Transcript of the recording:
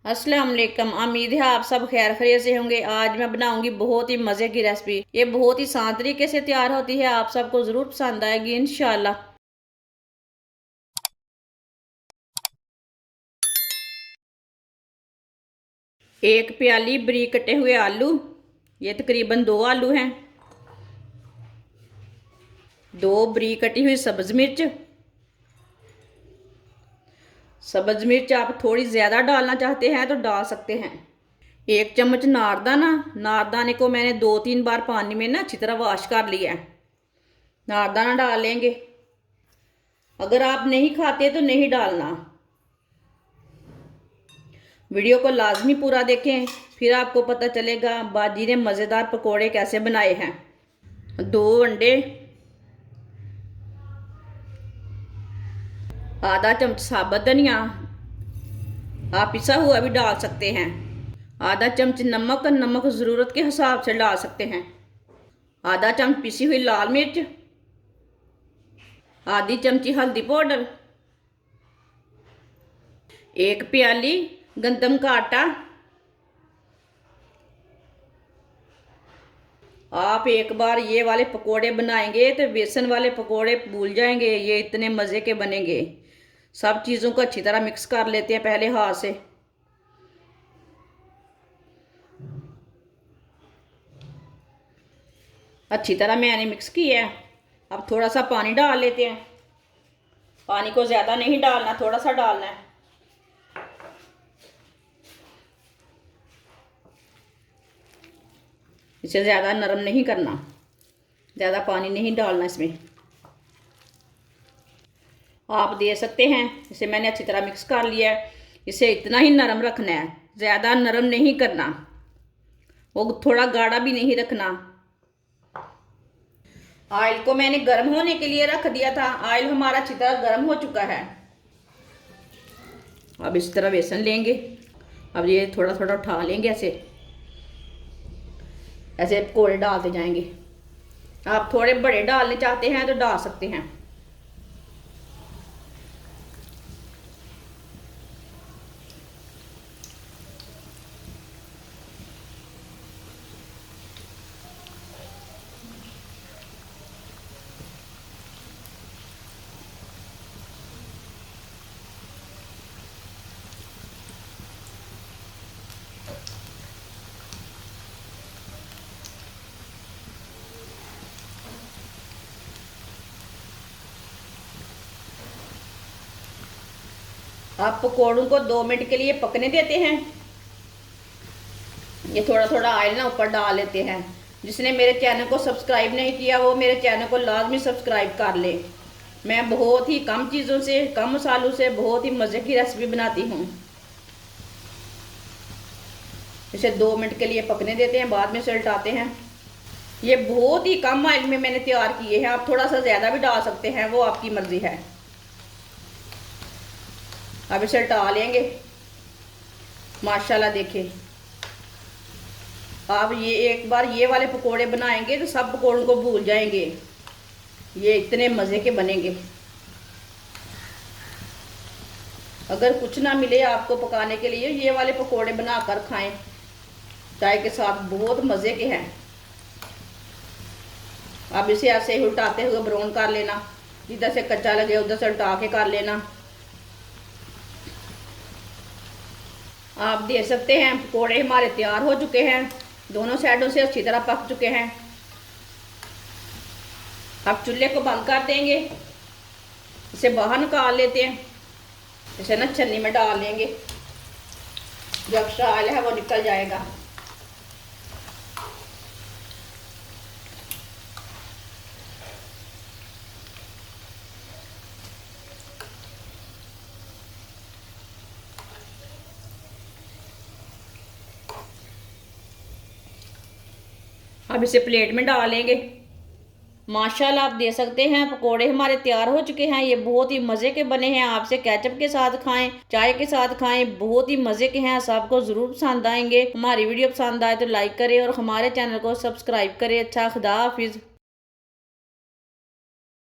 अस्सलाम वालेकुम। उम्मीद है आप सब खैर खैरियत से होंगे। आज मैं बनाऊंगी बहुत ही मज़े की रेसिपी। ये बहुत ही आसान तरीके से तैयार होती है, आप सबको ज़रूर पसंद आएगी इंशाल्लाह। एक प्याली बरीक कटे हुए आलू, ये तकरीबन 2 आलू हैं। 2 बरीक कटी हुई सब्ज़ मिर्च। सब्ज़ मिर्च आप थोड़ी ज़्यादा डालना चाहते हैं तो डाल सकते हैं। 1 चम्मच नारदाना। नारदाने को मैंने 2-3 बार पानी में ना अच्छी तरह वॉश कर लिया है। नारदाना डाल लेंगे। अगर आप नहीं खाते तो नहीं डालना। वीडियो को लाजमी पूरा देखें, फिर आपको पता चलेगा बाजी ने मज़ेदार पकोड़े कैसे बनाए हैं। 2 अंडे, आधा चम्मच साबुत धनिया, आप पिसा हुआ भी डाल सकते हैं। आधा चम्मच नमक, नमक ज़रूरत के हिसाब से डाल सकते हैं। आधा चम्मच पिसी हुई लाल मिर्च, आधी चमची हल्दी पाउडर, 1 प्याली गंदम का आटा। आप एक बार ये वाले पकोड़े बनाएंगे तो बेसन वाले पकोड़े भूल जाएंगे, ये इतने मज़े के बनेंगे। सब चीज़ों को अच्छी तरह मिक्स कर लेते हैं पहले हाथ से। अच्छी तरह मैंने मिक्स किया है। अब थोड़ा सा पानी डाल लेते हैं। पानी को ज़्यादा नहीं डालना, थोड़ा सा डालना है। इसे ज़्यादा नरम नहीं करना, ज़्यादा पानी नहीं डालना इसमें। आप दे सकते हैं। इसे मैंने अच्छी तरह मिक्स कर लिया है। इसे इतना ही नरम रखना है, ज़्यादा नरम नहीं करना, वो थोड़ा गाढ़ा भी नहीं रखना। ऑयल को मैंने गर्म होने के लिए रख दिया था। ऑयल हमारा अच्छी तरह गर्म हो चुका है। अब इस तरह बेसन लेंगे। अब ये थोड़ा थोड़ा उठा लेंगे, ऐसे ऐसे पकौड़े डालते जाएंगे। आप थोड़े बड़े डालने चाहते हैं तो डाल सकते हैं। आप पकौड़ों को 2 मिनट के लिए पकने देते हैं। ये थोड़ा थोड़ा ऑयल ना ऊपर डाल लेते हैं। जिसने मेरे चैनल को सब्सक्राइब नहीं किया वो मेरे चैनल को लाजमी सब्सक्राइब कर ले। मैं बहुत ही कम चीज़ों से, कम मसालों से बहुत ही मज़े की रेसिपी बनाती हूँ। इसे 2 मिनट के लिए पकने देते हैं, बाद में इसे उल्टाते हैं। ये बहुत ही कम ऑयल में मैंने तैयार किए हैं। आप थोड़ा सा ज़्यादा भी डाल सकते हैं, वो आपकी मर्ज़ी है। अब इसे उल्टा लेंगे। माशाल्लाह देखें, आप ये एक बार ये वाले पकोड़े बनाएंगे तो सब पकोड़ों को भूल जाएंगे, ये इतने मज़े के बनेंगे। अगर कुछ ना मिले आपको पकाने के लिए, ये वाले पकोड़े बनाकर खाएं चाय के साथ, बहुत मज़े के हैं। अब इसे ऐसे ही उल्टाते हुए ब्राउन कर लेना। जिधर से कच्चा लगे उधर से उल्टा के कर लेना। आप देख सकते हैं पकोड़े हमारे तैयार हो चुके हैं। दोनों साइडों से अच्छी तरह पक चुके हैं। अब चूल्हे को बंद कर देंगे। इसे बाहर निकाल लेते हैं। इसे ना छन्नी में डाल लेंगे, जो एक्स्ट्रा ऑयल है वो निकल जाएगा। अब इसे प्लेट में डाल लेंगे। माशाल्लाह आप दे सकते हैं पकोड़े हमारे तैयार हो चुके हैं। ये बहुत ही मज़े के बने हैं। आपसे केचप के साथ खाएं, चाय के साथ खाएं, बहुत ही मज़े के हैं। सबको ज़रूर पसंद आएंगे। हमारी वीडियो पसंद आए तो लाइक करें और हमारे चैनल को सब्सक्राइब करें। अच्छा, खुदा हाफिज़।